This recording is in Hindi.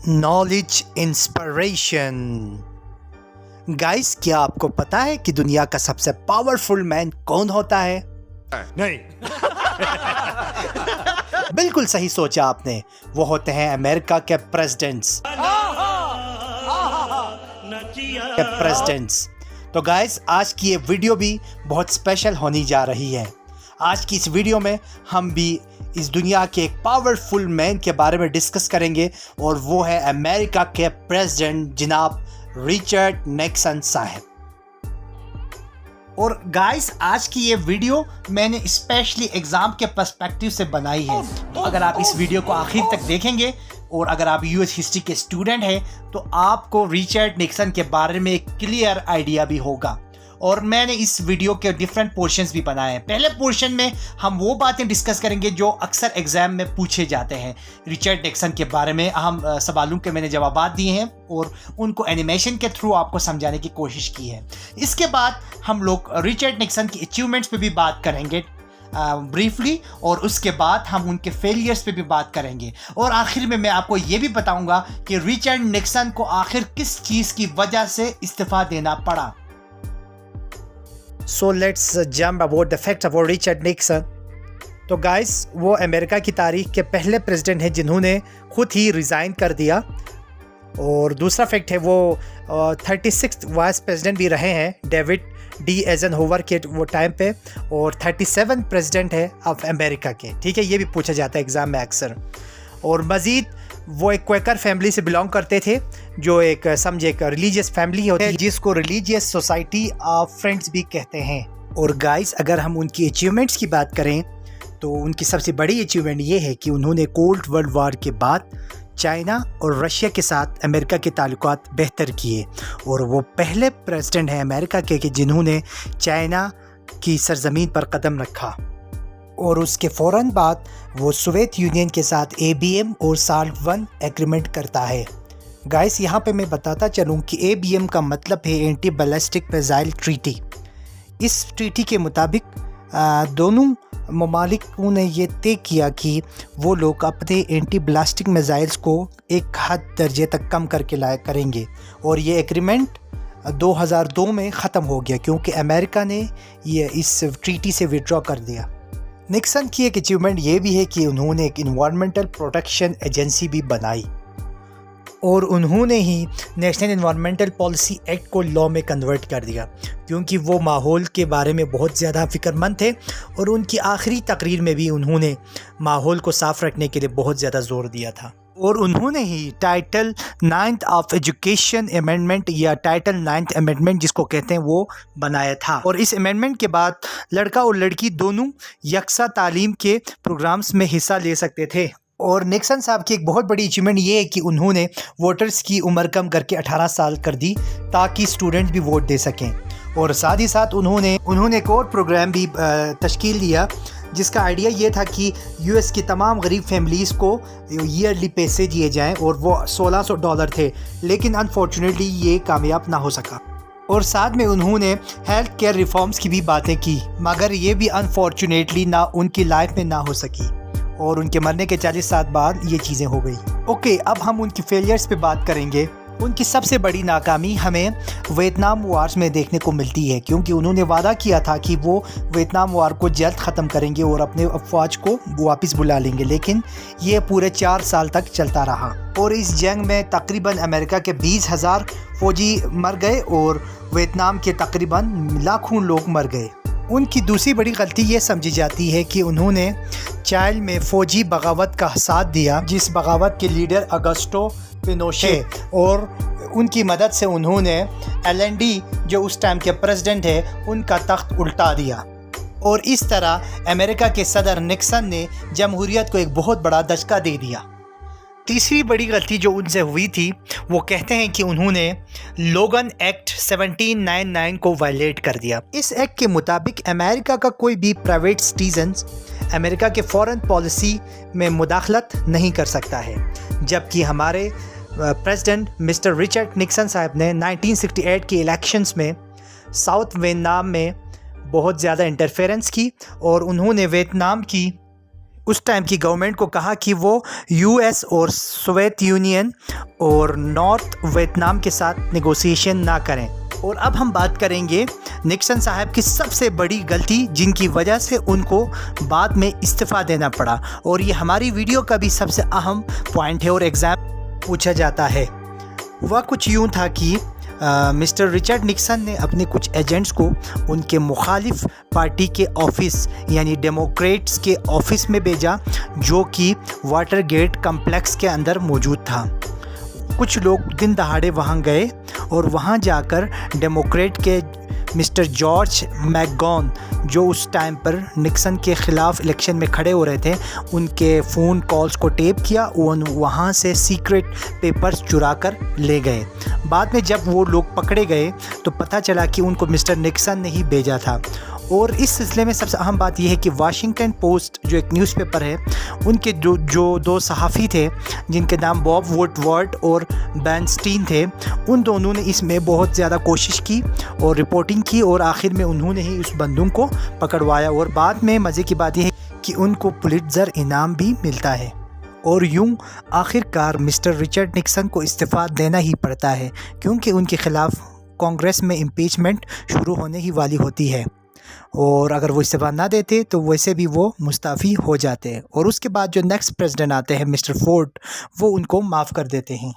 Knowledge inspiration. गाइस, क्या आपको पता है कि दुनिया का सबसे पावरफुल मैन कौन होता है? नहीं। बिल्कुल सही सोचा आपने, वो होते हैं अमेरिका के प्रेसिडेंट्स। तो गाइस, आज की ये वीडियो भी बहुत स्पेशल होने जा रही है। आज की इस वीडियो में हम भी इस दुनिया के एक पावरफुल मैन के बारे में डिस्कस करेंगे और वो है अमेरिका के प्रेसिडेंट जनाब रिचर्ड निक्सन साहब। और गाइस, आज की ये वीडियो मैंने स्पेशली एग्ज़ाम के पर्सपेक्टिव से बनाई है। तो अगर आप इस वीडियो को आखिर तक देखेंगे और अगर आप यूएस हिस्ट्री के स्टूडेंट हैं तो आपको रिचर्ड निक्सन के बारे में एक क्लियर आइडिया भी होगा। और मैंने इस वीडियो के डिफरेंट पोर्शंस भी बनाए हैं। पहले पोर्शन में हम वो बातें डिस्कस करेंगे जो अक्सर एग्जाम में पूछे जाते हैं। रिचर्ड निक्सन के बारे में अहम सवालों के मैंने जवाब दिए हैं और उनको एनिमेशन के थ्रू आपको समझाने की कोशिश की है। इसके बाद हम लोग रिचर्ड निक्सन की अचीवमेंट्स पे भी बात करेंगे ब्रीफली, और उसके बाद हम उनके फेलियर्स पे भी बात करेंगे। और आखिर में मैं आपको ये भी बताऊंगा कि रिचर्ड निक्सन को आखिर किस चीज़ की वजह से इस्तीफा देना पड़ा। So let's jump about the facts about Richard Nixon. तो गाइस, वो अमेरिका की तारीख के पहले प्रेसिडेंट हैं जिन्होंने खुद ही रिज़ाइन कर दिया। और दूसरा फैक्ट है, वो 36 वाइस प्रेसिडेंट भी रहे हैं डेविड डी एजनहोवर के वो टाइम पे, और 37 प्रेसिडेंट है ऑफ अमेरिका के। ठीक है, ये भी पूछा जाता है एग्ज़ाम में अक्सर। और मज़ीद वो एक क्वेकर फैमिली से बिलोंग करते थे, जो एक समझे एक रिलीजियस फैमिली होती है जिसको रिलीजियस सोसाइटी ऑफ फ्रेंड्स भी कहते हैं। और गाइस, अगर हम उनकी अचीवमेंट्स की बात करें तो उनकी सबसे बड़ी अचीवमेंट ये है कि उन्होंने कोल्ड वर्ल्ड वार के बाद चाइना और रशिया के साथ अमेरिका के ताल्लुकात बेहतर किए। और वो पहले प्रेसिडेंट हैं अमेरिका के कि जिन्होंने चाइना की सरजमीन पर कदम रखा। और उसके फ़ौरन बाद वो सोवियत यूनियन के साथ ABM और SALT I एग्रीमेंट करता है। गाइस, यहाँ पे मैं बताता चलूँ कि ABM का मतलब है एंटी बैलिस्टिक मिसाइल ट्रीटी। इस ट्रीटी के मुताबिक दोनों ममालिकों ने ये तय किया कि वो लोग अपने एंटी बैलिस्टिक मिसाइल्स को एक हद दर्जे तक कम करके लाया करेंगे। और ये एग्रीमेंट 2002 में ख़त्म हो गया क्योंकि अमेरिका ने ये इस ट्रीटी से विड्रॉ कर दिया। निक्सन की एक अचीवमेंट ये भी है कि उन्होंने एक इन्वायरमेंटल प्रोटेक्शन एजेंसी भी बनाई और उन्होंने ही नेशनल इन्वायरमेंटल पॉलिसी एक्ट को लॉ में कन्वर्ट कर दिया क्योंकि वो माहौल के बारे में बहुत ज़्यादा फ़िक्रमंद थे। और उनकी आखिरी तकरीर में भी उन्होंने माहौल को साफ़ रखने के लिए बहुत ज़्यादा ज़ोर दिया था। और उन्होंने ही टाइटल 9 ऑफ एजुकेशन अमेंडमेंट या टाइटल 9 अमेंडमेंट जिसको कहते हैं वो बनाया था। और इस अमेंडमेंट के बाद लड़का और लड़की दोनों यकसा तालीम के प्रोग्राम्स में हिस्सा ले सकते थे। और निक्सन साहब की एक बहुत बड़ी अचीवमेंट ये है कि उन्होंने वोटर्स की उम्र कम करके 18 साल कर दी ताकि स्टूडेंट भी वोट दे सकें। और साथ ही साथ उन्होंने एक और प्रोग्राम भी तश्कील दिया जिसका आइडिया ये था कि यूएस की तमाम गरीब फैमिलीज़ को ईयरली पैसे दिए जाएं, और वो $1600 थे, लेकिन अनफॉर्चुनेटली ये कामयाब ना हो सका। और साथ में उन्होंने हेल्थ केयर रिफॉर्म्स की भी बातें की, मगर ये भी अनफॉर्चुनेटली ना उनकी लाइफ में ना हो सकी और उनके मरने के 40 साल बाद ये चीज़ें हो गई। ओके, अब हम उनकी फेलियर्स पे बात करेंगे। उनकी सबसे बड़ी नाकामी हमें वियतनाम वार्स में देखने को मिलती है क्योंकि उन्होंने वादा किया था कि वो वियतनाम वार को जल्द ख़त्म करेंगे और अपने अफवाज को वापस बुला लेंगे, लेकिन ये पूरे 4 साल तक चलता रहा। और इस जंग में तकरीबन अमेरिका के 20,000 फ़ौजी मर गए और वियतनाम के तकरीबन लाखों लोग मर गए। उनकी दूसरी बड़ी गलती ये समझी जाती है कि उन्होंने चाइल्ड में फ़ौजी बगावत का साथ दिया, जिस बगावत के लीडर अगस्टो पिनोशे, और उनकी मदद से उन्होंने LND जो उस टाइम के प्रेसिडेंट है उनका तख्त उल्टा दिया। और इस तरह अमेरिका के सदर निक्सन ने जमहूरियत को एक बहुत बड़ा दचका दे दिया। तीसरी बड़ी गलती जो उनसे हुई थी, वो कहते हैं कि उन्होंने लोगन एक्ट 1799 को वायलेट कर दिया। इस एक्ट के मुताबिक अमेरिका का कोई भी प्राइवेट सिटीजन अमेरिका के फॉरेन पॉलिसी में मुदाखलत नहीं कर सकता है, जबकि हमारे प्रेसिडेंट मिस्टर रिचर्ड निक्सन साहब ने 1968 के इलेक्शंस में साउथ वियतनाम में बहुत ज़्यादा इंटरफेरेंस की और उन्होंने वियतनाम की उस टाइम की गवर्नमेंट को कहा कि वो यूएस और सोवियत यूनियन और नॉर्थ वियतनाम के साथ नेगोशिएशन ना करें। और अब हम बात करेंगे निक्सन साहब की सबसे बड़ी गलती जिनकी वजह से उनको बाद में इस्तीफ़ा देना पड़ा, और ये हमारी वीडियो का भी सबसे अहम पॉइंट है और एग्ज़ाम पूछा जाता है। वह कुछ यूँ था कि मिस्टर रिचर्ड निक्सन ने अपने कुछ एजेंट्स को उनके मुखालिफ पार्टी के ऑफिस यानी डेमोक्रेट्स के ऑफिस में भेजा, जो कि वाटरगेट कम्प्लेक्स के अंदर मौजूद था। कुछ लोग दिन दहाड़े वहां गए और वहां जाकर डेमोक्रेट के मिस्टर जॉर्ज मैकगॉन, जो उस टाइम पर निक्सन के ख़िलाफ़ इलेक्शन में खड़े हो रहे थे, उनके फ़ोन कॉल्स को टेप किया और वहाँ से सीक्रेट पेपर्स चुरा कर ले गए। बाद में जब वो लोग पकड़े गए तो पता चला कि उनको मिस्टर निक्सन ने ही भेजा था। और इस सिलसिले में सबसे अहम बात यह है कि वाशिंगटन पोस्ट जो एक न्यूज़पेपर है, उनके जो दो सहाफ़ी थे जिनके नाम बॉब वुडवर्ड और बेन स्टीन थे, उन दोनों ने इसमें बहुत ज़्यादा कोशिश की और रिपोर्टिंग की और आखिर में उन्होंने ही उस बंदूक को पकड़वाया। और बाद में मज़े की बात यह है कि उनको पुलित्ज़र इनाम भी मिलता है। और यूं आखिरकार मिस्टर रिचर्ड निक्सन को इस्तीफ़ा देना ही पड़ता है, क्योंकि उनके ख़िलाफ़ कांग्रेस में इम्पीचमेंट शुरू होने ही वाली होती है। और अगर वो इस्तीफ़ा ना देते तो वैसे भी वो मुस्ताफ़ी हो जाते हैं, और उसके बाद जो नेक्स्ट प्रेसिडेंट आते हैं मिस्टर फोर्ड, वो उनको माफ़ कर देते हैं।